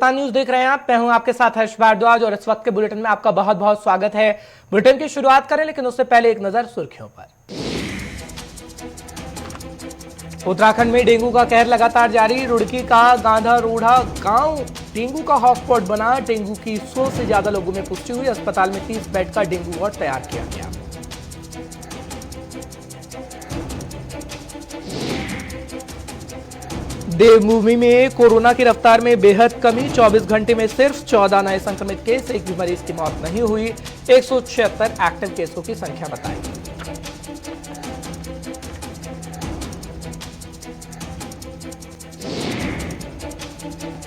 Hindustan news देख रहे हैं आप। मैं हूं आपके साथ हर्ष भारद्वाज और इस वक्त के बुलेटिन में आपका बहुत बहुत स्वागत है। बुलेटिन की शुरुआत करें, लेकिन उससे पहले एक नजर सुर्खियों पर। उत्तराखंड में डेंगू का कहर लगातार जारी। रुड़की का गांधारोड़ा गांव डेंगू का हॉटस्पॉट बना। डेंगू की 100 से ज्यादा लोगों में पुष्टि हुई। अस्पताल में 30 बेड का डेंगू वार्ड तैयार किया गया। देवभूमि में कोरोना की रफ्तार में बेहद कमी। 24 घंटे में सिर्फ 14 नए संक्रमित केस, एक भी मरीज की मौत नहीं हुई। 176 एक्टिव केसों की संख्या बताई।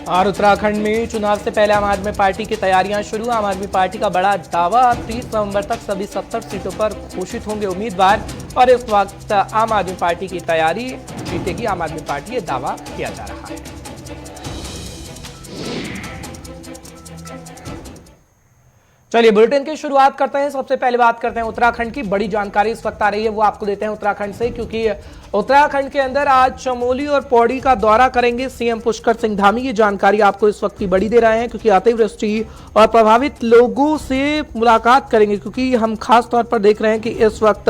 और उत्तराखंड में चुनाव से पहले आम आदमी पार्टी की तैयारियां शुरू। आम आदमी पार्टी का बड़ा दावा, 30 नवंबर तक सभी 70 सीटों पर घोषित होंगे उम्मीदवार। और इस वक्त आम आदमी पार्टी की तैयारी, जीतेगी आम आदमी पार्टी, ये दावा किया जा रहा है। चलिए बुलेटिन की शुरुआत करते हैं। सबसे पहले बात करते हैं उत्तराखंड की। बड़ी जानकारी इस वक्त आ रही है, वो आपको देते हैं उत्तराखंड से, क्योंकि उत्तराखंड के अंदर आज चमोली और पौड़ी का दौरा करेंगे सीएम पुष्कर सिंह धामी। ये जानकारी आपको इस वक्त की बड़ी दे रहे हैं, क्योंकि अतिवृष्टि और प्रभावित लोगों से मुलाकात करेंगे। क्योंकि हम खास तौर पर देख रहे हैं कि इस वक्त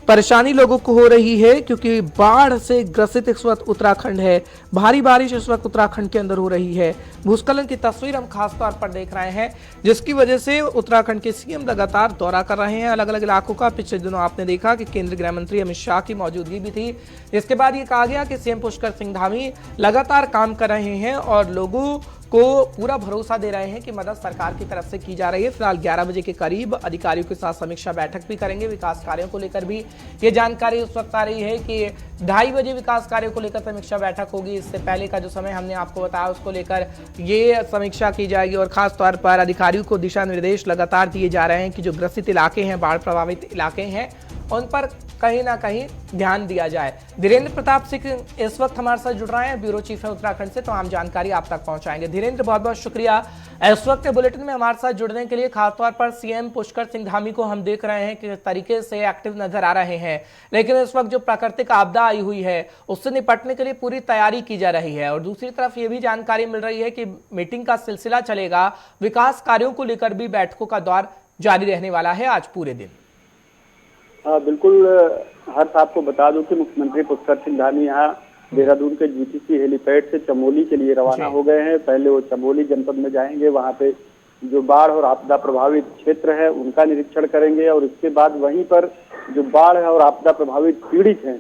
परेशानी लोगों को हो रही है, क्योंकि बाढ़ से ग्रसित इस वक्त उत्तराखंड है। भारी बारिश इस वक्त उत्तराखंड के अंदर हो रही है। भूस्खलन की तस्वीर हम खास तौर पर देख रहे हैं, जिसकी वजह से उत्तराखंड के सीएम लगातार दौरा कर रहे हैं अलग अलग इलाकों का। पिछले दिनों आपने देखा कि केंद्रीय गृह मंत्री अमित शाह की मौजूदगी भी थी। इसके बाद ये कहा गया कि सीएम पुष्कर सिंह धामी लगातार काम कर रहे हैं और लोगों को पूरा भरोसा दे रहे हैं कि मदद सरकार की तरफ से की जा रही है। फिलहाल 11 बजे के करीब अधिकारियों के साथ समीक्षा बैठक भी करेंगे। विकास कार्यों को लेकर भी ये जानकारी उस वक्त आ रही है कि 2:30 बजे विकास कार्यों को लेकर समीक्षा बैठक होगी। इससे पहले का जो समय हमने आपको बताया, उसको लेकर ये समीक्षा की जाएगी। और खास तौर पर अधिकारियों को दिशा निर्देश लगातार दिए जा रहे हैं कि जो ग्रसित इलाके हैं, बाढ़ प्रभावित इलाके हैं, उन पर कहीं ना कहीं ध्यान दिया जाए। धीरेन्द्र प्रताप सिंह इस वक्त हमारे साथ जुड़ रहे हैं, ब्यूरो चीफ है उत्तराखंड से, तो हम जानकारी आप तक पहुंचाएंगे। धीरेन्द्र, बहुत बहुत शुक्रिया इस वक्त के बुलेटिन में हमारे साथ जुड़ने के लिए। खासतौर पर सीएम पुष्कर सिंह धामी को हम देख रहे हैं कि किस तरीके से एक्टिव नजर आ रहे हैं, लेकिन इस वक्त जो प्राकृतिक आपदा आई हुई है उससे निपटने के लिए पूरी तैयारी की जा रही है। और दूसरी तरफ ये भी जानकारी मिल रही है कि मीटिंग का सिलसिला चलेगा, विकास कार्यों को लेकर भी बैठकों का दौर जारी रहने वाला है आज पूरे दिन। बिल्कुल हर्ष, आपको बता दूं कि मुख्यमंत्री पुष्कर सिंह धामी यहाँ देहरादून के जीटीसी हेलीपैड से चमोली के लिए रवाना हो गए हैं। पहले वो चमोली जनपद में जाएंगे, वहाँ पे जो बाढ़ और आपदा प्रभावित क्षेत्र है उनका निरीक्षण करेंगे। और इसके बाद वहीं पर जो बाढ़ और आपदा प्रभावित पीड़ित हैं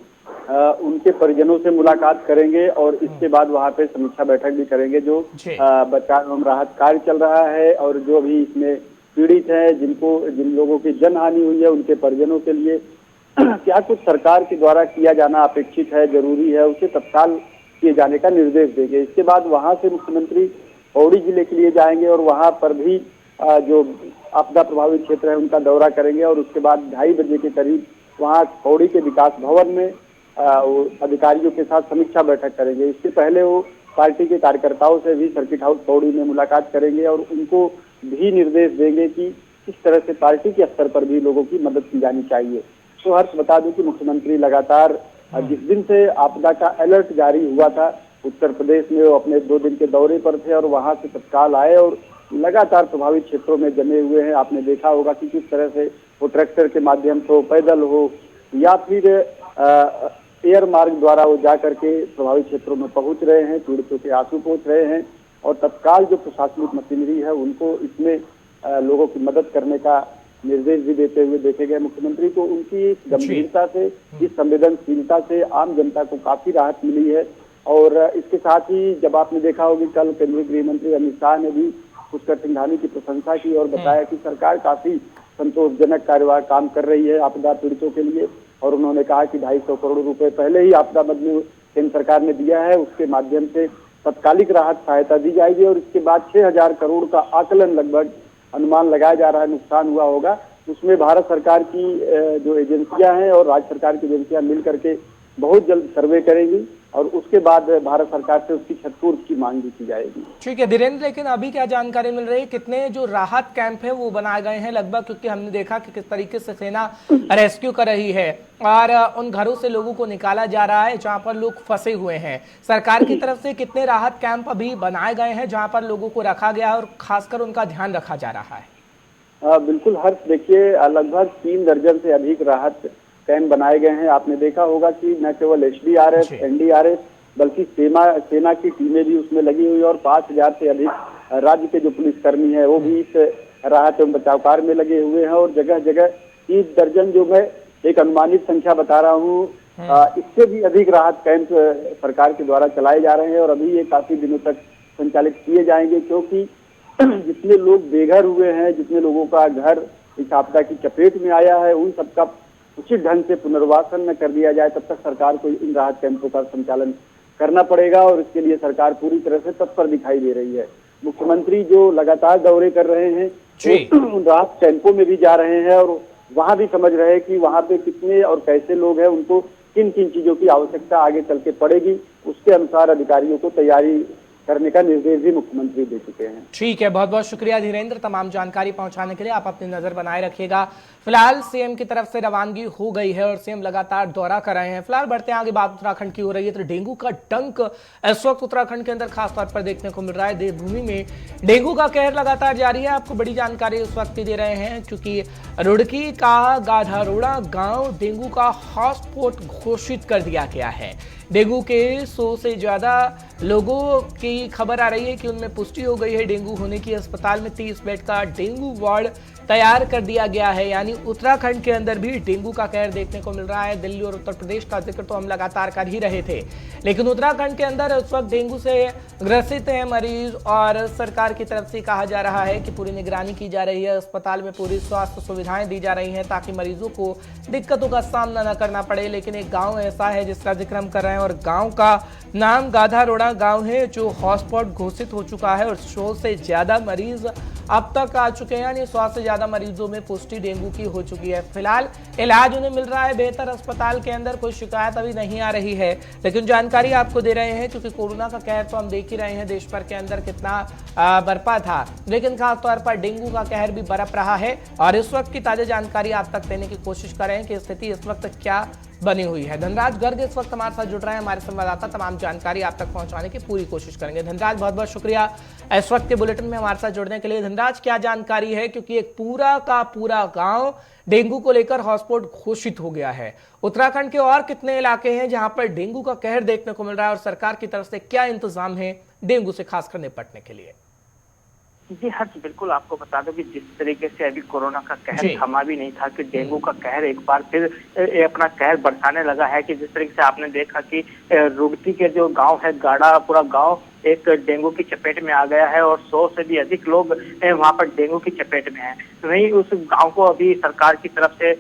उनके परिजनों से मुलाकात करेंगे। और इसके बाद वहाँ पे समीक्षा बैठक भी करेंगे, जो बचाव एवं राहत कार्य चल रहा है और जो भी इसमें पीड़ित है, जिन लोगों की जनहानि हुई है, उनके परिजनों के लिए क्या कुछ सरकार के द्वारा किया जाना अपेक्षित है, जरूरी है, उसे तत्काल किए जाने का निर्देश देंगे। इसके बाद वहां से मुख्यमंत्री पौड़ी जिले के लिए जाएंगे और वहां पर भी जो आपदा प्रभावित क्षेत्र है उनका दौरा करेंगे। और उसके बाद 2:30 बजे के करीब वहां पौड़ी के विकास भवन में अधिकारियों के साथ समीक्षा बैठक करेंगे। इससे पहले वो पार्टी के कार्यकर्ताओं से भी सर्किट हाउस पौड़ी में मुलाकात करेंगे और उनको भी निर्देश देंगे कि किस तरह से पार्टी के स्तर पर भी लोगों की मदद की जानी चाहिए। तो हर्ष, बता दूं कि मुख्यमंत्री लगातार जिस दिन से आपदा का अलर्ट जारी हुआ था उत्तर प्रदेश में, वो अपने 2 दिन के दौरे पर थे और वहां से तत्काल आए और लगातार प्रभावित क्षेत्रों में जमे हुए हैं। आपने देखा होगा कि किस तरह से वो ट्रैक्टर के माध्यम से, पैदल हो या फिर एयर मार्ग द्वारा वो जा करके प्रभावित क्षेत्रों में पहुंच रहे हैं, पीड़ितों के आंसू पहुंच रहे हैं। और तत्काल जो प्रशासनिक मशीनरी है उनको इसमें लोगों की मदद करने का निर्देश भी देते हुए देखे गए। मुख्यमंत्री को उनकी इस गंभीरता से, इस संवेदनशीलता से आम जनता को काफी राहत मिली है। और इसके साथ ही जब आपने देखा होगी, कल केंद्रीय गृह मंत्री अमित शाह ने भी पुष्कर सिंह धामी की प्रशंसा की और बताया कि सरकार काफी संतोषजनक कार्यवाही काम कर रही है आपदा पीड़ितों के लिए। और उन्होंने कहा कि 250 करोड़ रुपए पहले ही आपदा मद में केंद्र सरकार ने दिया है, उसके माध्यम से तत्कालिक राहत सहायता दी जाएगी। और इसके बाद 6000 करोड़ का आकलन लगभग अनुमान लगाया जा रहा है नुकसान हुआ होगा। उसमें भारत सरकार की जो एजेंसियां हैं और राज्य सरकार की एजेंसियां मिल करके बहुत जल्द सर्वे करेंगी और उसके बाद भारत सरकार से उसकी क्षतिपूर्ति की मांग भी की जाएगी। ठीक है धीरेन्द्र, लेकिन अभी क्या जानकारी मिल रही है, कितने जो राहत कैंप है वो बनाए गए हैं लगभग, क्योंकि हमने देखा कि किस तरीके से सेना रेस्क्यू कर रही है और उन घरों से लोगों को निकाला जा रहा है जहां पर लोग फंसे हुए हैं। सरकार की तरफ से कितने राहत कैंप अभी बनाए गए हैं जहां पर लोगों को रखा गया है और खासकर उनका ध्यान रखा जा रहा है? बिल्कुल हर्ष, देखिए लगभग 3 दर्जन से अधिक राहत कैंप बनाए गए हैं। आपने देखा होगा कि न केवल एसडीआरएफ, एनडीआरएफ बल्कि सेना की टीमें भी उसमें लगी हुई और 5000 से अधिक राज्य के जो पुलिसकर्मी हैं वो भी इस राहत एवं बचाव कार्य में लगे हुए हैं। और जगह जगह 30 दर्जन, जो मैं एक अनुमानित संख्या बता रहा हूँ, इससे भी अधिक राहत कैंप सरकार के द्वारा चलाए जा रहे हैं और अभी ये काफी दिनों तक संचालित किए जाएंगे, क्योंकि जितने लोग बेघर हुए हैं, जितने लोगों का घर इस आपदा की चपेट में आया है, उन सबका उचित ढंग से पुनर्वासन न कर दिया जाए तब तक सरकार को इन राहत कैंपों का संचालन करना पड़ेगा और इसके लिए सरकार पूरी तरह से तत्पर दिखाई दे रही है। मुख्यमंत्री जो लगातार दौरे कर रहे हैं उन राहत कैंपों में भी जा रहे हैं और वहां भी समझ रहे हैं कि वहां पे कितने और कैसे लोग हैं, उनको किन किन चीजों की आवश्यकता आगे चल के पड़ेगी, उसके अनुसार अधिकारियों को तैयारी करने का निर्देश भी मुख्यमंत्री दे चुके हैं। ठीक है, बहुत बहुत शुक्रिया धीरेन्द्र तमाम जानकारी पहुंचाने के लिए। आप अपनी नजर बनाए रखिएगा। फिलहाल सीएम की तरफ से रवानगी हो गई है और सीएम लगातार दौरा कर रहे हैं। फिलहाल बढ़ते हैं आगे, बात उत्तराखंड की हो रही है तो डेंगू का डंक इस वक्त उत्तराखंड के अंदर खासतौर पर देखने को मिल रहा है। देवभूमि में डेंगू का कहर लगातार जारी है। आपको बड़ी जानकारी इस वक्त दे रहे हैं क्योंकि रुड़की का गाधारोड़ा गांव डेंगू का हॉटस्पॉट घोषित कर दिया गया है। डेंगू के 100 से ज्यादा लोगों की खबर आ रही है कि उनमें पुष्टि हो गई है डेंगू होने की। अस्पताल में 30 बेड का डेंगू वार्ड तैयार कर दिया गया है। यानी उत्तराखंड के अंदर भी डेंगू का कहर देखने को मिल रहा है। दिल्ली और उत्तर प्रदेश का जिक्र तो हम लगातार कर ही रहे थे, लेकिन उत्तराखंड के अंदर इस वक्त डेंगू से ग्रसित है मरीज और सरकार की तरफ से कहा जा रहा है कि पूरी निगरानी की जा रही है। अस्पताल में पूरी स्वास्थ्य सुविधाएं दी जा रही हैं ताकि मरीजों को दिक्कतों का सामना न करना पड़े। लेकिन एक गाँव ऐसा है जिसका जिक्र हम कर रहे हैं और गाँव का नाम गाधारोड़ा गाँव है जो हॉटस्पॉट घोषित हो चुका है और 100 से ज्यादा मरीज अब तक आ चुके हैं। यानी 100 से ज्यादा मरीजों में पुष्टि डेंगू की हो चुकी है। फिलहाल इलाज उन्हें मिल रहा है बेहतर अस्पताल के अंदर, कोई शिकायत अभी नहीं आ रही है। लेकिन जानकारी आपको दे रहे हैं क्योंकि कोरोना का कहर तो हम देख ही रहे हैं देश भर के अंदर कितना बरपा था, लेकिन खासतौर पर डेंगू का कहर भी बरप रहा है और इस वक्त की ताजा जानकारी आप तक देने की कोशिश कर रहे हैं कि स्थिति इस वक्त क्या बनी हुई है। धनराज गर्ग इस वक्त हमारे साथ जुड़ रहे हैं, हमारे संवाददाता तमाम जानकारी आप तक पहुंचाने की पूरी कोशिश करेंगे। धनराज बहुत बहुत शुक्रिया इस वक्त के बुलेटिन में हमारे साथ जुड़ने के लिए। धनराज क्या जानकारी है, क्योंकि एक पूरा का पूरा गांव डेंगू को लेकर हॉटस्पॉट घोषित हो गया है। उत्तराखंड के और कितने इलाके हैं जहां पर डेंगू का कहर देखने को मिल रहा है और सरकार की तरफ से क्या इंतजाम है डेंगू से खासकर निपटने के लिए? जी हर्ष, बिल्कुल आपको बता दो कि जिस तरीके से अभी कोरोना का कहर थमा भी नहीं था कि डेंगू का कहर एक बार फिर अपना कहर बरसाने लगा है। कि जिस तरीके से आपने देखा कि रुड़की के जो गांव है, गाड़ा पूरा गांव एक डेंगू की चपेट में आ गया है और 100 से भी अधिक लोग वहां पर डेंगू की चपेट में हैं। वहीं उस गांव को अभी सरकार की तरफ से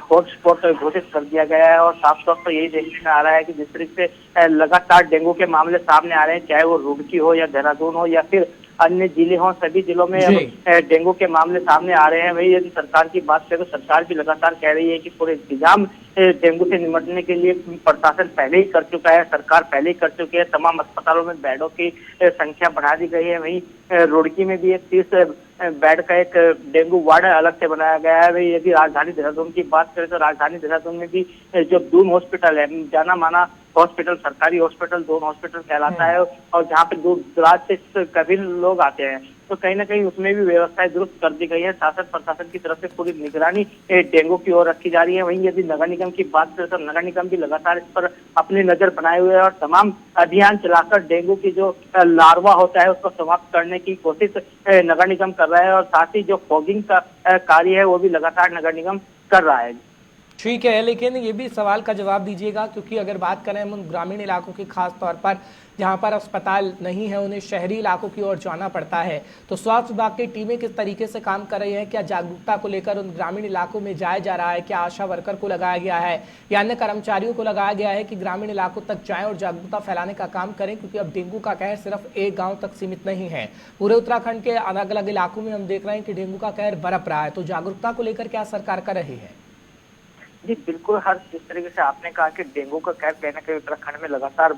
हॉटस्पॉट घोषित कर दिया गया है और साफ तौर पर यही देखने में आ रहा है कि जिस तरीके से लगातार डेंगू के मामले सामने आ रहे हैं, चाहे वो रुड़की हो या देहरादून हो या फिर अन्य जिले हों, सभी जिलों में डेंगू के मामले सामने आ रहे हैं। वही यदि सरकार की बात करें तो सरकार भी लगातार कह रही है कि पूरे इंतजाम डेंगू से निपटने के लिए प्रशासन पहले ही कर चुका है, सरकार पहले ही कर चुकी है। तमाम अस्पतालों में बेडों की संख्या बढ़ा दी गई है। वहीं रुड़की में भी एक 30 बेड का एक डेंगू वार्ड अलग से बनाया गया है। वही यदि राजधानी देहरादून की बात करें तो राजधानी देहरादून में भी जो दून हॉस्पिटल है, जाना माना हॉस्पिटल, सरकारी हॉस्पिटल दून हॉस्पिटल कहलाता है और जहाँ पे दूर दराज से कभी लोग आते हैं, तो कहीं ना कहीं उसमें भी व्यवस्थाएं दुरुस्त कर दी गई है। शासन प्रशासन की तरफ से पूरी निगरानी डेंगू की ओर रखी जा रही है। वहीं यदि नगर निगम की बात करें तो नगर निगम भी लगातार इस पर अपनी नजर बनाए हुए है और तमाम अभियान चलाकर डेंगू की जो लार्वा होता है उसको समाप्त करने की कोशिश नगर निगम कर रहा है और साथ ही जो फॉगिंग का कार्य है वो भी लगातार नगर निगम कर रहा है। ठीक है, लेकिन ये भी सवाल का जवाब दीजिएगा क्योंकि अगर बात करें हम उन ग्रामीण इलाकों की, खास तौर पर जहां पर अस्पताल नहीं है, उन्हें शहरी इलाकों की ओर जाना पड़ता है, तो स्वास्थ्य विभाग की टीमें किस तरीके से काम कर रही हैं? क्या जागरूकता को लेकर उन ग्रामीण इलाकों में जाया जा रहा है? क्या आशा वर्कर को लगाया गया है या अन्य कर्मचारियों को लगाया गया है कि ग्रामीण इलाकों तक जाएं और जागरूकता फैलाने का काम करें? क्योंकि अब डेंगू का कहर सिर्फ एक गाँव तक सीमित नहीं है, पूरे उत्तराखंड के अलग अलग इलाकों में हम देख रहे हैं कि डेंगू का कहर बरप रहा है। तो जागरूकता को लेकर क्या सरकार कर रही है? जी बिल्कुल, हर जिस तरीके से आपने कहा कि डेंगू का कहर कहीं न कहीं उत्तराखंड में लगातार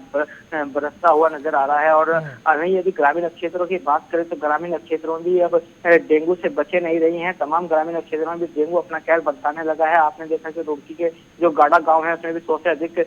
बरसता हुआ नजर आ रहा है और वहीं यदि ग्रामीण क्षेत्रों की बात करें तो ग्रामीण क्षेत्रों में भी अब डेंगू से बचे नहीं रही हैं। तमाम ग्रामीण क्षेत्रों में भी डेंगू अपना कहर बरसाने लगा है। आपने देखा कि रुड़की के जो गाड़ा गांव है उसमें भी 100 से अधिक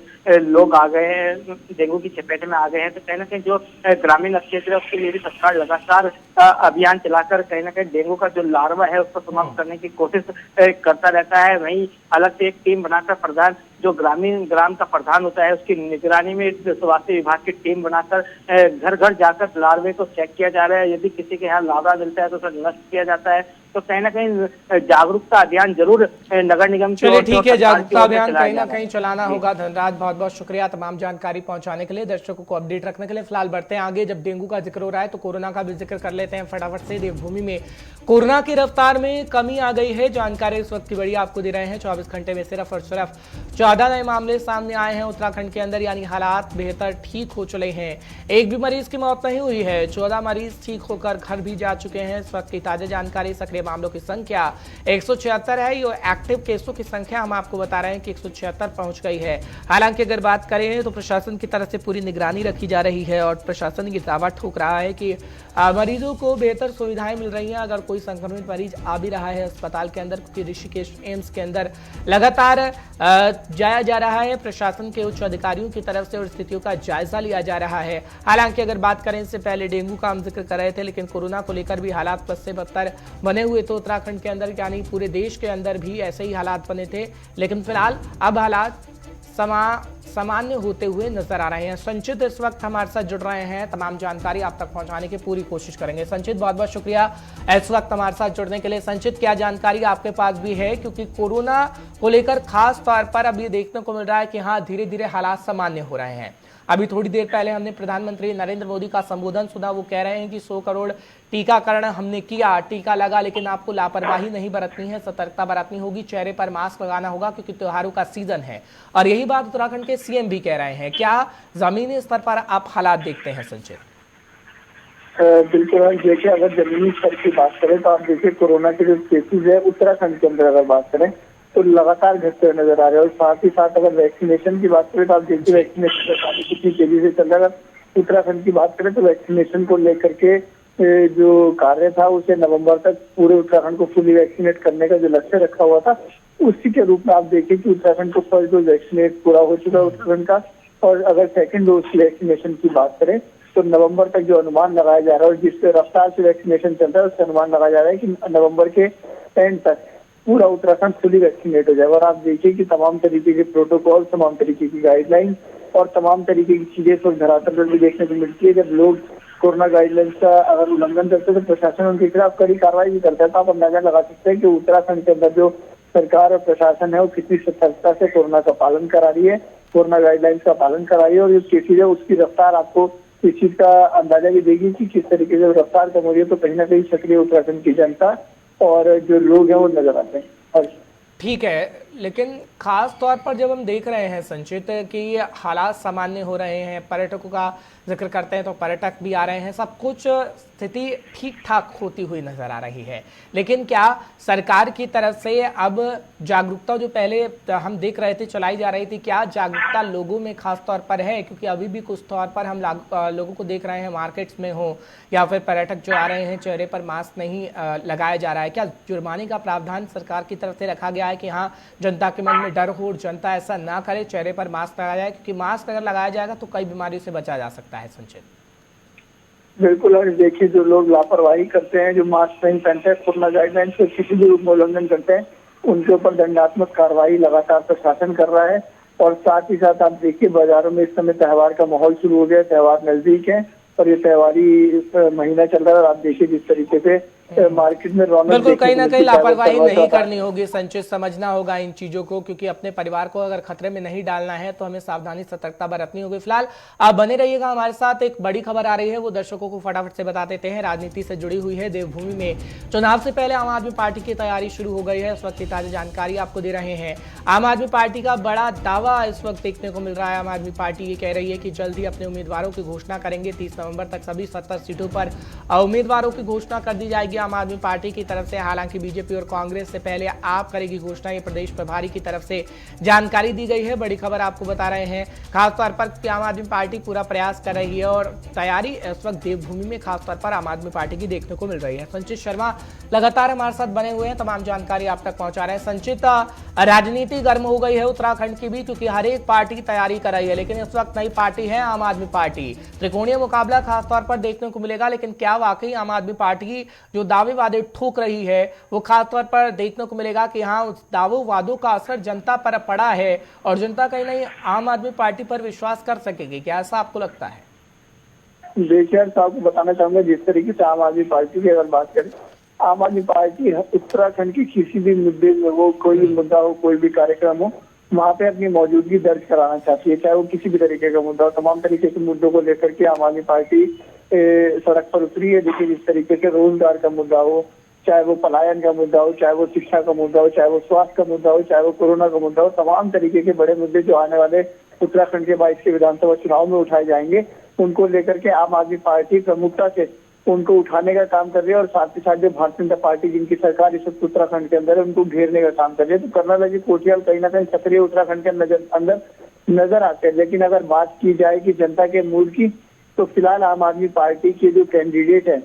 लोग आ गए हैं, डेंगू की चपेट में आ गए हैं। तो कहीं न कहीं जो ग्रामीण क्षेत्र है उसके लिए भी सरकार लगातार अभियान चलाकर कहीं न कहीं डेंगू का जो लार्वा है उसको समाप्त करने की कोशिश करता रहता है। वहीं अलग से एक टीम बनाकर प्रधान जो ग्राम का प्रधान होता है उसकी निगरानी में स्वास्थ्य विभाग की टीम बनाकर घर घर जाकर लार्वे को चेक किया जा रहा है। यदि किसी के यहाँ लार्वा मिलता है तो उसे नष्ट किया जाता है। तो कहीं ना कहीं जागरूकता अभियान जरूर नगर निगम की चलिए ठीक है, जागरूकता अभियान कहीं ना कहीं चलाना होगा। धनराज, बहुत बहुत शुक्रिया तमाम जानकारी पहुंचाने के लिए, दर्शकों को अपडेट रखने के लिए। फिलहाल बढ़ते हैं आगे। जब डेंगू का जिक्र हो रहा है तो कोरोना का भी जिक्र कर लेते हैं फटाफट से। देवभूमि में कोरोना की रफ्तार में कमी आ गई है। जानकारी इस वक्त की बड़ी आपको दे रहे हैं। 24 घंटे में सिर्फ और सिर्फ 14 नए मामले सामने आए हैं उत्तराखंड के अंदर, यानी हालात बेहतर ठीक हो चले हैं। एक भी मरीज की मौत नहीं हुई है। 14 मरीज ठीक होकर घर भी जा चुके हैं। इस वक्त की ताजा जानकारी, सक्रिय मामलों की संख्या 176 है। ये एक्टिव केसों की संख्या हम आपको बता रहे हैं कि 176 पहुंच गई है। हालांकि अगर बात करें तो प्रशासन की तरफ से पूरी निगरानी रखी जा रही है और प्रशासन ये दावा ठोक रहा है कि मरीजों को बेहतर सुविधाएं मिल रही हैं। अगर कोई संक्रमित मरीज आ भी रहा है अस्पताल के अंदर, क्योंकि ऋषिकेश एम्स के अंदर लगातार जाया जा रहा है प्रशासन के उच्च अधिकारियों की तरफ से और स्थितियों का जायजा लिया जा रहा है। हालांकि अगर बात करें, इससे पहले डेंगू का हम जिक्र कर रहे थे, लेकिन कोरोना को लेकर भी हालात बद से बदतर बने हुए तो उत्तराखंड के अंदर, यानी पूरे देश के अंदर भी ऐसे ही हालात बने थे। लेकिन फिलहाल अब हालात सामान्य होते हुए नजर आ रहे हैं। संचित इस वक्त हमारे साथ जुड़ रहे हैं, तमाम जानकारी आप तक पहुंचाने की पूरी कोशिश करेंगे। संचित, बहुत बहुत शुक्रिया इस वक्त हमारे साथ जुड़ने के लिए। संचित, क्या जानकारी आपके पास भी है, क्योंकि कोरोना को लेकर खास तौर पर अब ये देखने को मिल रहा है कि हाँ, धीरे धीरे हालात सामान्य हो रहे हैं। अभी थोड़ी देर पहले हमने प्रधानमंत्री नरेंद्र मोदी का संबोधन सुना। वो कह रहे हैं कि 100 करोड़ टीकाकरण हमने किया, टीका लगा, लेकिन आपको लापरवाही नहीं बरतनी है, सतर्कता बरतनी होगी, चेहरे पर मास्क लगाना होगा, क्योंकि त्योहारों का सीजन है। और यही बात उत्तराखंड के सीएम भी कह रहे हैं। क्या जमीनी स्तर पर आप हालात देखते हैं संचित? बिल्कुल, देखिए अगर जमीनी स्तर की बात करें तो आप देखिए कोरोना के जो केसेज है उत्तराखंड के अंदर अगर बात करें तो लगातार घटते हुए नजर आ रहे हैं। और साथ ही साथ अगर वैक्सीनेशन की बात करें तो आप देखिए वैक्सीनेशन का कार्य कितनी तेजी से चल रहा है। अगर उत्तराखंड की बात करें तो वैक्सीनेशन को लेकर के जो कार्य था उसे नवंबर तक पूरे उत्तराखंड को फुली वैक्सीनेट करने का जो लक्ष्य रखा हुआ था, उसी के रूप में आप देखिए कि उत्तराखंड को फर्स्ट डोज वैक्सीनेट पूरा हो चुका है उत्तराखंड का। और अगर सेकेंड डोज वैक्सीनेशन की बात करें तो नवंबर तक जो अनुमान लगाया जा रहा है और जिस रफ्तार से वैक्सीनेशन चल रहा है उससे अनुमान लगाया जा रहा है कि नवंबर के एंड तक पूरा उत्तराखंड फुली वैक्सीनेट हो जाएगा। और आप देखिए कि तमाम तरीके के प्रोटोकॉल, तमाम तरीके की गाइडलाइन और तमाम तरीके की चीजें सब धरातल पर भी देखने को मिलती है। जब लोग कोरोना गाइडलाइंस का अगर उल्लंघन करते हैं तो प्रशासन उनके खिलाफ कड़ी कार्रवाई भी करता है। तो आप अंदाजा लगा सकते हैं कि उत्तराखंड के अंदर जो सरकार और प्रशासन है वो कितनी सतर्कता से कोरोना का पालन करा रही है, कोरोना गाइडलाइंस का पालन करा रही है। और जो केसेज है उसकी रफ्तार आपको इस चीज का अंदाजा भी देगी कि किस तरीके से रफ्तार कम हो रही है। तो कहीं ना कहीं सक्रिय उत्तराखंड की जनता और जो लोग हैं वो नजर आते हैं। ठीक है, लेकिन खास तौर पर जब हम देख रहे हैं संचित कि हालात सामान्य हो रहे हैं, पर्यटकों का जिक्र करते हैं तो पर्यटक भी आ रहे हैं, सब कुछ स्थिति ठीक ठाक होती हुई नजर आ रही है, लेकिन क्या सरकार की तरफ से अब जागरूकता जो पहले हम देख रहे थे चलाई जा रही थी, क्या जागरूकता लोगों में खास तौर पर है? क्योंकि अभी भी कुछ तौर पर हम लोगों को देख रहे हैं मार्केट्स में हो या फिर पर्यटक जो आ रहे हैं चेहरे पर मास्क नहीं लगाया जा रहा है। क्या जुर्माने का प्रावधान सरकार की तरफ से रखा गया है कि हाँ, जनता के मन में डर हो और जनता ऐसा ना करे, चेहरे पर मास्क लगाया जाए? क्योंकि मास्क अगर लगाया जाएगा तो कई बीमारियों से बचा जा सकता है। संचित, बिल्कुल, और देखिए जो लोग लापरवाही करते हैं, जो मास्क नहीं पहनते हैं, कोरोना गाइडलाइंस के किसी भी रूप में उल्लंघन करते हैं, उनके ऊपर दंडात्मक कार्रवाई लगातार प्रशासन कर रहा है। और साथ ही साथ आप देखिए बाजारों में इस समय त्योहार का माहौल शुरू हो गया, त्योहार नजदीक है और ये त्योहारी महीना चल रहा है। और आप देखिए जिस तरीके से मार्केट में रौनक, बिल्कुल कहीं ना कहीं लापरवाही नहीं करनी होगी संचित, समझना होगा इन चीजों को, क्योंकि अपने परिवार को अगर खतरे में नहीं डालना है तो हमें सावधानी सतर्कता बरतनी होगी। फिलहाल आप बने रहिएगा हमारे साथ, एक बड़ी खबर आ रही है वो दर्शकों को फटाफट से बता देते हैं। राजनीति से जुड़ी हुई है। देवभूमि में चुनाव से पहले आम आदमी पार्टी की तैयारी शुरू हो गई है। इस वक्त की ताजा जानकारी आपको दे रहे हैं। आम आदमी पार्टी का बड़ा दावा इस वक्त देखने को मिल रहा है। आम आदमी पार्टी ये कह रही है कि जल्द ही अपने उम्मीदवारों की घोषणा करेंगे। 30 नवंबर तक सभी 70 सीटों पर उम्मीदवारों की घोषणा कर दी जाएगी। जाएगी आम आदमी पार्टी की तरफ से। हालांकि बीजेपी और कांग्रेस से पहले आप करेगी घोषणा, ये प्रदेश प्रभारी की तरफ से जानकारी दी गई है। बड़ी खबर आपको बता रहे हैं खासतौर पर आम आदमी पार्टी पूरा प्रयास कर रही है और तैयारी इस वक्त देवभूमि में खासतौर पर आम आदमी पार्टी की देखने को मिल रही है। संचित शर्मा लगातार हमारे साथ बने हुए हैं, तमाम जानकारी आप तक पहुंचा रहे हैं। संचित, राजनीति गर्म हो गई है उत्तराखंड की भी, क्योंकि हर एक पार्टी तैयारी कर रही है, लेकिन इस वक्त नई पार्टी है आम आदमी पार्टी। त्रिकोणीय मुकाबला खासतौर पर देखने को मिलेगा, लेकिन क्या वाकई आम आदमी पार्टी जो दावे वादे ठोक रही है वो खासतौर पर देखने को मिलेगा कि हाँ, उस दावों वादों का असर जनता पर पड़ा है और जनता कहीं नहीं आम आदमी पार्टी पर विश्वास कर सकेगी, क्या ऐसा आपको लगता है? देखिए, आपको बताना चाहूंगा, जिस तरीके से आम आदमी पार्टी की अगर बात करें, आम आदमी पार्टी उत्तराखंड की किसी भी मुद्दे में हो, कोई भी मुद्दा हो, कोई भी कार्यक्रम हो, वहाँ पे अपनी मौजूदगी दर्ज कराना चाहती है, चाहे वो किसी भी तरीके का मुद्दा हो। तमाम तरीके के मुद्दों को लेकर के आम आदमी पार्टी सड़क पर उतरी है। देखिए, जिस तरीके से रोजगार का मुद्दा हो, चाहे वो पलायन का मुद्दा हो, चाहे वो शिक्षा का मुद्दा हो, चाहे वो स्वास्थ्य का मुद्दा हो, चाहे वो कोरोना का मुद्दा हो, तमाम तरीके के बड़े मुद्दे जो आने वाले उत्तराखंड के 22 के विधानसभा चुनाव में उठाए जाएंगे, उनको लेकर के आम आदमी पार्टी प्रमुखता से उनको उठाने का काम कर रही है। और साथ ही साथ जो भारतीय जनता पार्टी जिनकी सरकार इस वक्त उत्तराखंड के अंदर है, उनको घेरने का काम कर रही है। तो कर्नल अजीत कोठियाल कहीं ना कहीं सक्रिय उत्तराखंड के अंदर नजर आते हैं। लेकिन अगर बात की जाए कि जनता के मूड की, तो फिलहाल आम आदमी पार्टी के जो कैंडिडेट है,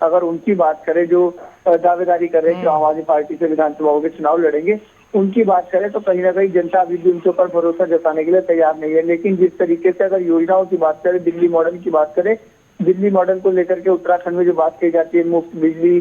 अगर उनकी बात करें, जो दावेदारी कर रहे हैं कि आम आदमी पार्टी से विधानसभाओं के चुनाव लड़ेंगे, उनकी बात करें तो कहीं ना कहीं जनता अभी भी उनके ऊपर भरोसा जताने के लिए तैयार नहीं है। लेकिन जिस तरीके से अगर योजनाओं की बात करें, दिल्ली मॉडल की बात करें, दिल्ली मॉडल को लेकर के उत्तराखंड में जो बात कही जाती है, मुफ्त बिजली,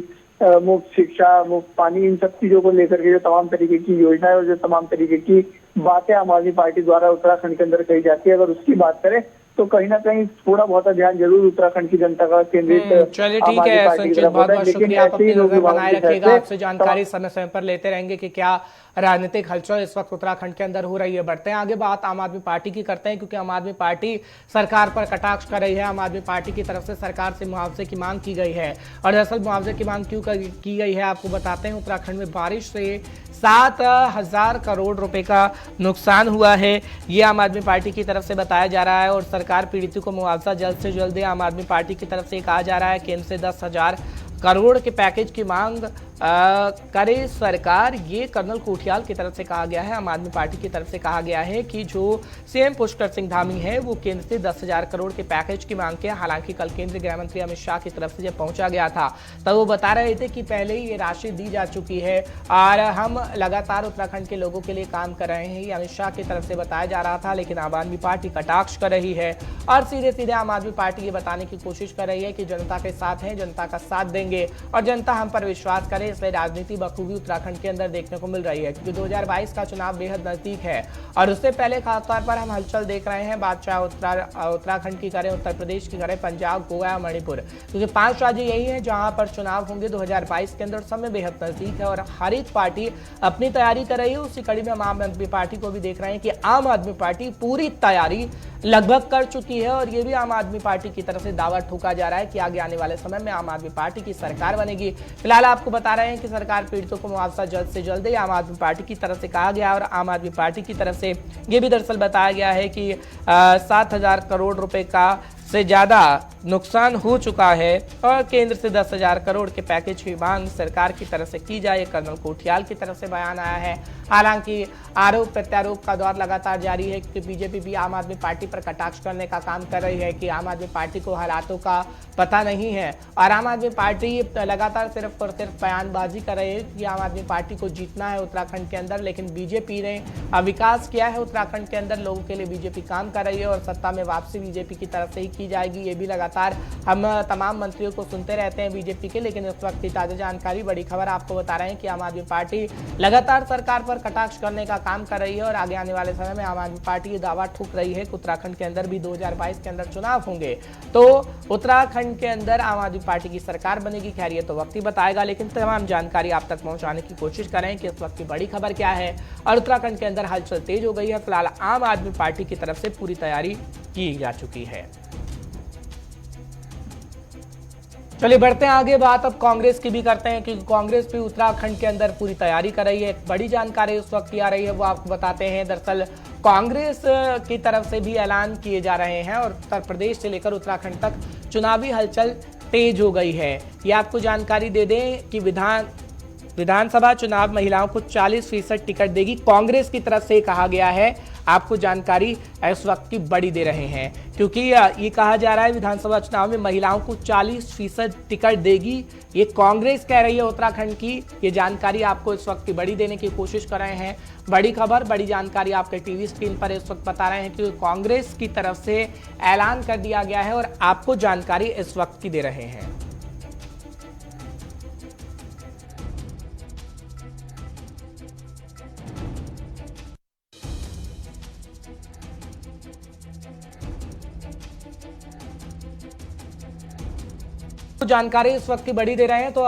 मुफ्त शिक्षा, मुफ्त पानी, इन सब चीजों को लेकर के जो तमाम तरीके की योजनाएं और जो तमाम तरीके की बातें आम आदमी पार्टी द्वारा उत्तराखंड के अंदर कही जाती है, अगर उसकी बात करें तो कहीं ना कहीं थोड़ा बहुत ध्यान जरूर उत्तराखंड की जनता का केंद्रित। चलिए, ठीक है संचित, बहुत बहुत शुक्रिया, आप अपनी नजर बनाए रखिएगा। आपसे जानकारी समय समय पर लेते रहेंगे कि क्या राजनीतिक हलचल इस वक्त उत्तराखंड के अंदर हो रही है। बढ़ते हैं आगे, बात आम आदमी पार्टी की करते हैं, क्योंकि आम आदमी पार्टी सरकार पर कटाक्ष कर रही है। आम आदमी पार्टी की तरफ से सरकार से मुआवजे की मांग की गई है, और दरअसल मुआवजे की मांग क्यों की गई है आपको बताते हैं। उत्तराखंड में बारिश से 7,000 करोड़ रुपए का नुकसान हुआ है, ये आम आदमी पार्टी की तरफ से बताया जा रहा है, और सरकार पीड़ितों को मुआवजा जल्द से जल्द दे। आम आदमी पार्टी की तरफ से कहा जा रहा है केंद्र से 10,000 करोड़ के पैकेज की मांग करे सरकार, ये कर्नल कोठियाल की तरफ से कहा गया है। आम आदमी पार्टी की तरफ से कहा गया है कि जो सीएम पुष्कर सिंह धामी है वो केंद्र से 10,000 करोड़ के पैकेज की मांग किया। हालांकि कल केंद्रीय गृह मंत्री अमित शाह की तरफ से जब पहुंचा गया था तब वो बता रहे थे कि पहले ही ये राशि दी जा चुकी है और हम लगातार उत्तराखंड के लोगों के लिए काम कर रहे हैं, ये अमित शाह की तरफ से बताया जा रहा था। लेकिन आम आदमी पार्टी कटाक्ष कर रही है और सीधे सीधे आम आदमी पार्टी ये बताने की कोशिश कर रही है कि जनता के साथ है, जनता का साथ देंगे और जनता हम पर विश्वास करे। इसलिए राजनीति बखूबी उत्तराखंड के अंदर देखने को मिल रही है, क्योंकि 2022 का चुनाव बेहद नजदीक है और उससे पहले खासतौर पर हम हलचल देख रहे हैं। बात चाहे उत्तराखंड की करें, उत्तर प्रदेश की करें, पंजाब, गोवा या मणिपुर, क्योंकि 5 राज्य यही है जहां पर चुनाव होंगे 2022 के अंदर। समय बेहद नजदीक है और हर एक पार्टी अपनी तैयारी कर रही है। उसी कड़ी में हम आम आदमी पार्टी को भी देख रहे हैं कि आम आदमी पार्टी पूरी तैयारी लगभग कर चुकी है और ये भी आम आदमी पार्टी की तरफ से दावा ठोका जा रहा है कि आगे आने वाले समय में आम आदमी पार्टी की सरकार बनेगी। फिलहाल आपको बता रहे हैं कि सरकार पीड़ितों को मुआवजा जल्द से जल्द आम आदमी पार्टी की तरफ से कहा गया और आम आदमी पार्टी की तरफ से ये भी दरअसल बताया गया है कि 7,000 करोड़ रुपए का से ज्यादा नुकसान हो चुका है और केंद्र से 10,000 करोड़ के पैकेज की मांग सरकार की तरफ से की जाए। कर्नल कोठियाल की तरफ से बयान आया है। हालांकि आरोप प्रत्यारोप का दौर लगातार जारी है, क्योंकि बीजेपी भी आम आदमी पार्टी पर कटाक्ष करने का काम कर रही है कि आम आदमी पार्टी को हालातों का पता नहीं है और आम आदमी पार्टी लगातार सिर्फ और सिर्फ बयानबाजी कर रही है कि आम आदमी पार्टी को जीतना है उत्तराखंड के अंदर। लेकिन बीजेपी ने विकास किया है उत्तराखंड के अंदर, लोगों के लिए बीजेपी काम कर रही है और सत्ता में वापसी बीजेपी की तरफ से ही की जाएगी। ये भी लगातार हम तमाम मंत्रियों को सुनते रहते हैं बीजेपी के। लेकिन इस वक्त की ताजा जानकारी, बड़ी खबर आपको बता रहे हैं कि आम आदमी पार्टी लगातार सरकार पर कटाक्ष करने का काम कर रही है और आगे आने वाले समय में आम आदमी पार्टी ये दावा ठोक रही है कि उत्तराखंड के अंदर भी 2022 के अंदर चुनाव होंगे तो उत्तराखंड के अंदर आम आदमी पार्टी की सरकार बनेगी। खैर ये तो वक्त ही बताएगा, लेकिन तमाम जानकारी आप तक पहुंचाने की कोशिश करें कि इस वक्त की बड़ी खबर क्या है और उत्तराखंड के अंदर हलचल तेज हो गई है। फिलहाल आम आदमी पार्टी की तरफ से पूरी तैयारी की जा चुकी है। चलिए बढ़ते हैं आगे, बात अब कांग्रेस की भी करते हैं, क्योंकि कांग्रेस भी उत्तराखंड के अंदर पूरी तैयारी कर रही है। एक बड़ी जानकारी उस वक्त की आ रही है, वो आपको बताते हैं। दरअसल कांग्रेस की तरफ से भी ऐलान किए जा रहे हैं और उत्तर प्रदेश से लेकर उत्तराखंड तक चुनावी हलचल तेज हो गई है। ये आपको जानकारी दे दें कि विधानसभा चुनाव महिलाओं को 40% टिकट देगी, कांग्रेस की तरफ से कहा गया है। आपको जानकारी इस वक्त की बड़ी दे रहे हैं, क्योंकि ये कहा जा रहा है विधानसभा चुनाव में महिलाओं को 40% टिकट देगी, ये कांग्रेस कह रही है उत्तराखंड की। ये जानकारी आपको इस वक्त की बड़ी देने की कोशिश कर रहे हैं। बड़ी खबर, बड़ी जानकारी आपके टीवी स्क्रीन पर इस वक्त बता रहे हैं कि कांग्रेस की तरफ से ऐलान कर दिया गया है और आपको जानकारी इस वक्त की दे रहे हैं। जानकारी इस वक्त की बड़ी दे रहे हैं तो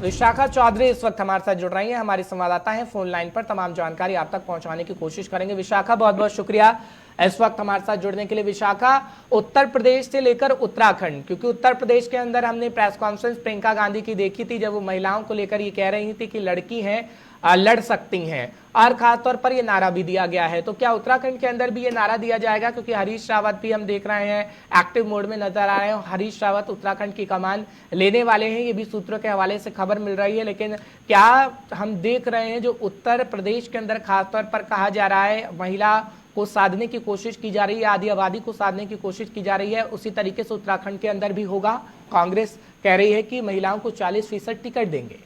विशाखा चौधरी इस वक्त हमारे साथ जुड़ रही हैं, हमारी संवाददाता हैं। फोन लाइन पर तमाम जानकारी आप तक पहुंचाने की कोशिश करेंगे। विशाखा, बहुत बहुत शुक्रिया इस वक्त हमारे साथ जुड़ने के लिए। विशाखा, उत्तर प्रदेश से लेकर उत्तराखंड, क्योंकि उत्तर प्रदेश के अंदर हमने प्रेस कॉन्फ्रेंस प्रियंका गांधी की देखी थी, जब वो महिलाओं को लेकर ये कह रही थी कि लड़की हैं लड़ सकती हैं, और खासतौर पर ये नारा भी दिया गया है। तो क्या उत्तराखंड के अंदर भी ये नारा दिया जाएगा, क्योंकि हरीश रावत भी हम देख रहे हैं एक्टिव मोड में नजर आ रहे हैं। हरीश रावत उत्तराखंड की कमान लेने वाले हैं, ये भी सूत्रों के हवाले से खबर मिल रही है। लेकिन क्या हम देख रहे हैं जो उत्तर प्रदेश के अंदर खासतौर पर कहा जा रहा है महिला को साधने की कोशिश की जा रही है, आधी आबादी को साधने की कोशिश की जा रही है, उसी तरीके से उत्तराखंड के अंदर भी होगा। कांग्रेस कह रही है कि महिलाओं को 40% टिकट देंगे।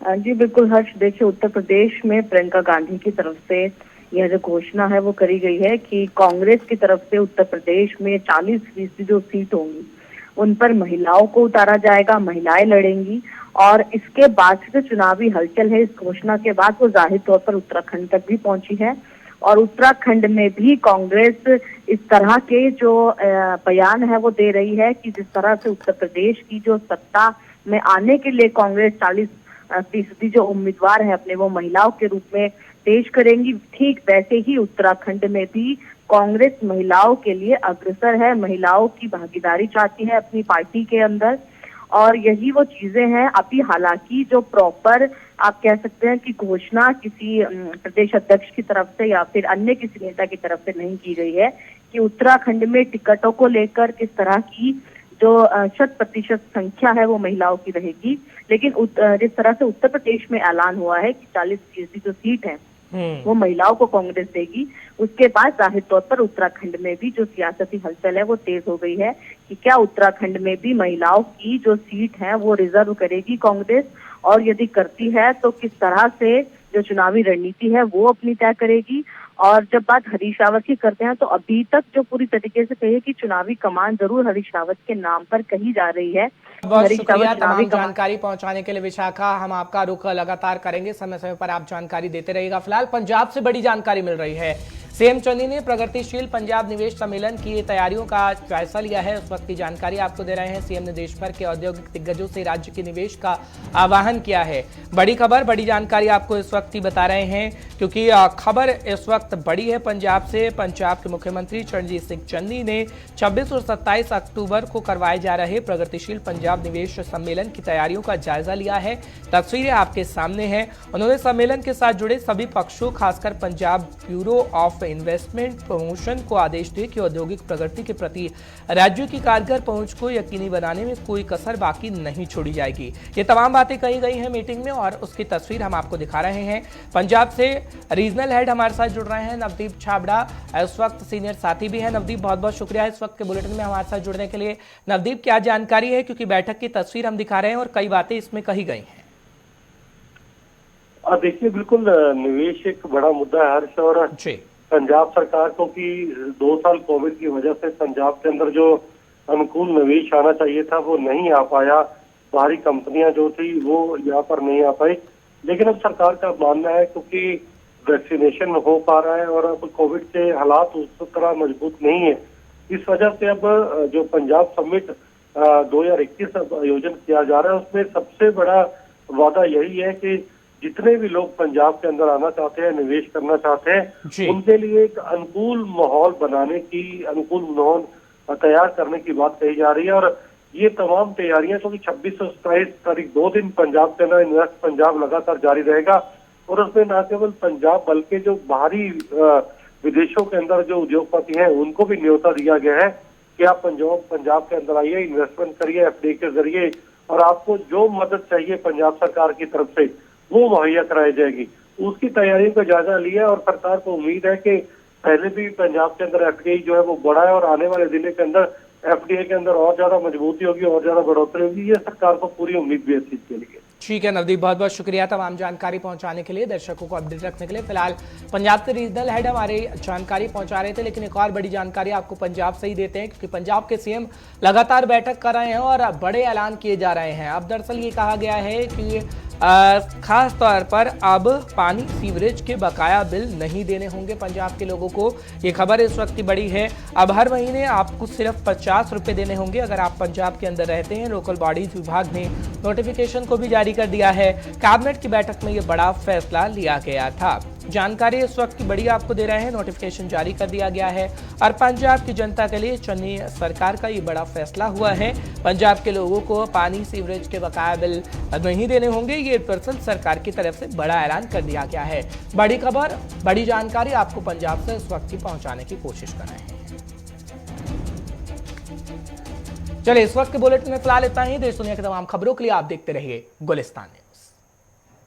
जी बिल्कुल हर्ष, देखिए उत्तर प्रदेश में प्रियंका गांधी की तरफ से यह जो घोषणा है वो करी गई है कि कांग्रेस की तरफ से उत्तर प्रदेश में 40% जो सीट होंगी उन पर महिलाओं को उतारा जाएगा, महिलाएं लड़ेंगी। और इसके बाद से जो चुनावी हलचल है इस घोषणा के बाद वो जाहिर तौर पर उत्तराखंड तक भी पहुंची है। और उत्तराखंड में भी कांग्रेस इस तरह के जो बयान है वो दे रही है कि जिस तरह से उत्तर प्रदेश की जो सत्ता में आने के लिए कांग्रेस 40% जो उम्मीदवार है अपने वो महिलाओं के रूप में पेश करेंगी, ठीक वैसे ही उत्तराखंड में भी कांग्रेस महिलाओं के लिए अग्रसर है, महिलाओं की भागीदारी चाहती है अपनी पार्टी के अंदर। और यही वो चीजें हैं। अभी हालांकि जो प्रॉपर आप कह सकते हैं कि घोषणा किसी प्रदेश अध्यक्ष की तरफ से या फिर अन्य किसी नेता की तरफ से नहीं की गई है कि उत्तराखंड में टिकटों को लेकर किस तरह की जो 100% संख्या है वो महिलाओं की रहेगी। लेकिन जिस तरह से उत्तर प्रदेश में ऐलान हुआ है कि 40% जो सीट है वो महिलाओं को कांग्रेस देगी, उसके बाद जाहिर तौर पर उत्तराखंड में भी जो सियासती हलचल है वो तेज हो गई है कि क्या उत्तराखंड में भी महिलाओं की जो सीट है वो रिजर्व करेगी कांग्रेस, और यदि करती है तो किस तरह से जो चुनावी रणनीति है वो अपनी तय करेगी। और जब बात हरीश रावत की करते हैं तो अभी तक जो पूरी तरीके से कहिए कि चुनावी कमान जरूर हरीश रावत के नाम पर कही जा रही है। बहुत शुक्रिया तमाम जानकारी पहुंचाने के लिए विशाखा। हम आपका रुख लगातार करेंगे, समय समय पर आप जानकारी देते रहिएगा। फिलहाल पंजाब से बड़ी जानकारी मिल रही है। सीएम चन्नी ने प्रगतिशील पंजाब निवेश सम्मेलन की तैयारियों का जायजा लिया है, उस वक्त की जानकारी आपको दे रहे हैं। सीएम ने देश भर के औद्योगिक दिग्गजों से राज्य के निवेश का आह्वान किया है। बड़ी खबर, बड़ी जानकारी आपको इस वक्त ही बता रहे हैं, क्योंकि खबर इस वक्त बड़ी है पंजाब से। पंजाब के मुख्यमंत्री चरणजीत सिंह चन्नी ने 26 और 27 अक्टूबर को करवाए जा रहे प्रगतिशील पंजाब निवेश सम्मेलन की तैयारियों का जायजा लिया है। तस्वीरें आपके सामने हैं। उन्होंने सम्मेलन के साथ जुड़े सभी पक्षों, खासकर Punjab bureau of investment promotion को आदेश दिए कि औद्योगिक प्रगति के प्रति राज्यों की कारगर पहुंच को यकीनी बनाने में कोई कसर बाकी नहीं छोड़ी जाएगी। ये तमाम बातें कही गई हैं मीटिंग में और उसकी तस्वीर हम आपको दिखा रहे हैं। पंजाब से रीजनल हेड हमारे साथ जुड़ रहे हैं नवदीप छाबड़ा, इस वक्त सीनियर साथी भी हैं। नवदीप, बहुत बहुत शुक्रिया इस वक्त के बुलेटिन में हमारे साथ जुड़ने के लिए। नवदीप, क्या जानकारी है, क्योंकि बैठक की तस्वीर हम दिखा रहे हैं और कई बातें इसमें कही गई हैं। देखिए, बिल्कुल निवेश एक बड़ा मुद्दा है हर्ष, और पंजाब सरकार क्योंकि 2 साल कोविड की वजह से पंजाब के अंदर जो अनुकूल निवेश आना चाहिए था वो नहीं आ पाया। बाहरी कंपनियां जो थी वो यहाँ पर नहीं आ पाई। लेकिन अब सरकार का मानना है क्योंकि वैक्सीनेशन हो पा रहा है और अब कोविड के हालात उस तरह मजबूत नहीं है, इस वजह से अब जो पंजाब समिट 2021 आयोजन किया जा रहा है उसमें सबसे बड़ा वादा यही है कि जितने भी लोग पंजाब के अंदर आना चाहते हैं, निवेश करना चाहते हैं, उनके लिए एक अनुकूल माहौल बनाने की, अनुकूल माहौल तैयार करने की बात कही जा रही है। और ये तमाम तैयारियां क्योंकि 26 और 27 तारीख 2 दिन पंजाब के अंदर इन्वेस्ट पंजाब लगातार जारी रहेगा और उसमें न केवल पंजाब बल्कि जो बाहरी विदेशों के अंदर जो उद्योगपति हैं उनको भी न्योता दिया गया है कि आप पंजाब के अंदर आइए, इन्वेस्टमेंट करिए एफडीआई के जरिए, और आपको जो मदद चाहिए पंजाब सरकार की तरफ से वो मुहैया कराई जाएगी। उसकी तैयारियों का जायजा लिया और सरकार को उम्मीद है कि पहले भी पंजाब के अंदर एफडीआई जो है वो बढ़ा है और आने वाले दिनों के अंदर एफडीआई के अंदर और ज्यादा मजबूती होगी, और ज्यादा बढ़ोतरी होगी। ये सरकार को पूरी उम्मीद भी है इस चीज के लिए। ठीक है नवदीप, बहुत बहुत शुक्रिया तमाम जानकारी पहुंचाने के लिए, दर्शकों को अपडेट रखने के लिए। फिलहाल पंजाब के रीजनल हेड हमारे जानकारी पहुंचा रहे थे, लेकिन एक और बड़ी जानकारी आपको पंजाब से ही देते हैं, क्योंकि पंजाब के सीएम लगातार बैठक कर रहे हैं और बड़े ऐलान किए जा रहे हैं। अब दरअसल ये कहा गया है कि खास तौर पर अब पानी सीवरेज के बकाया बिल नहीं देने होंगे पंजाब के लोगों को। ये खबर इस वक्त की बड़ी है। अब हर महीने आपको सिर्फ 50 रुपए देने होंगे अगर आप पंजाब के अंदर रहते हैं। लोकल बॉडीज विभाग ने नोटिफिकेशन को भी जारी कर दिया है। कैबिनेट की बैठक में ये बड़ा फैसला लिया गया था। जानकारी इस वक्त की बड़ी आपको दे रहे हैं, नोटिफिकेशन जारी कर दिया गया है और पंजाब की जनता के लिए चन्नी सरकार का ये बड़ा फैसला हुआ है। पंजाब के लोगों को पानी सीवरेज के बकाया बिल नहीं देने होंगे, ये दरअसल सरकार की तरफ से बड़ा ऐलान कर दिया गया है। बड़ी खबर, बड़ी जानकारी आपको पंजाब से इस वक्त की पहुंचाने की कोशिश कर रहे हैं। चलिए, इस वक्त के बुलेटिन में फिलहाल इतना ही। देश दुनिया की तमाम खबरों के लिए आप देखते रहिए गुलिस्तान।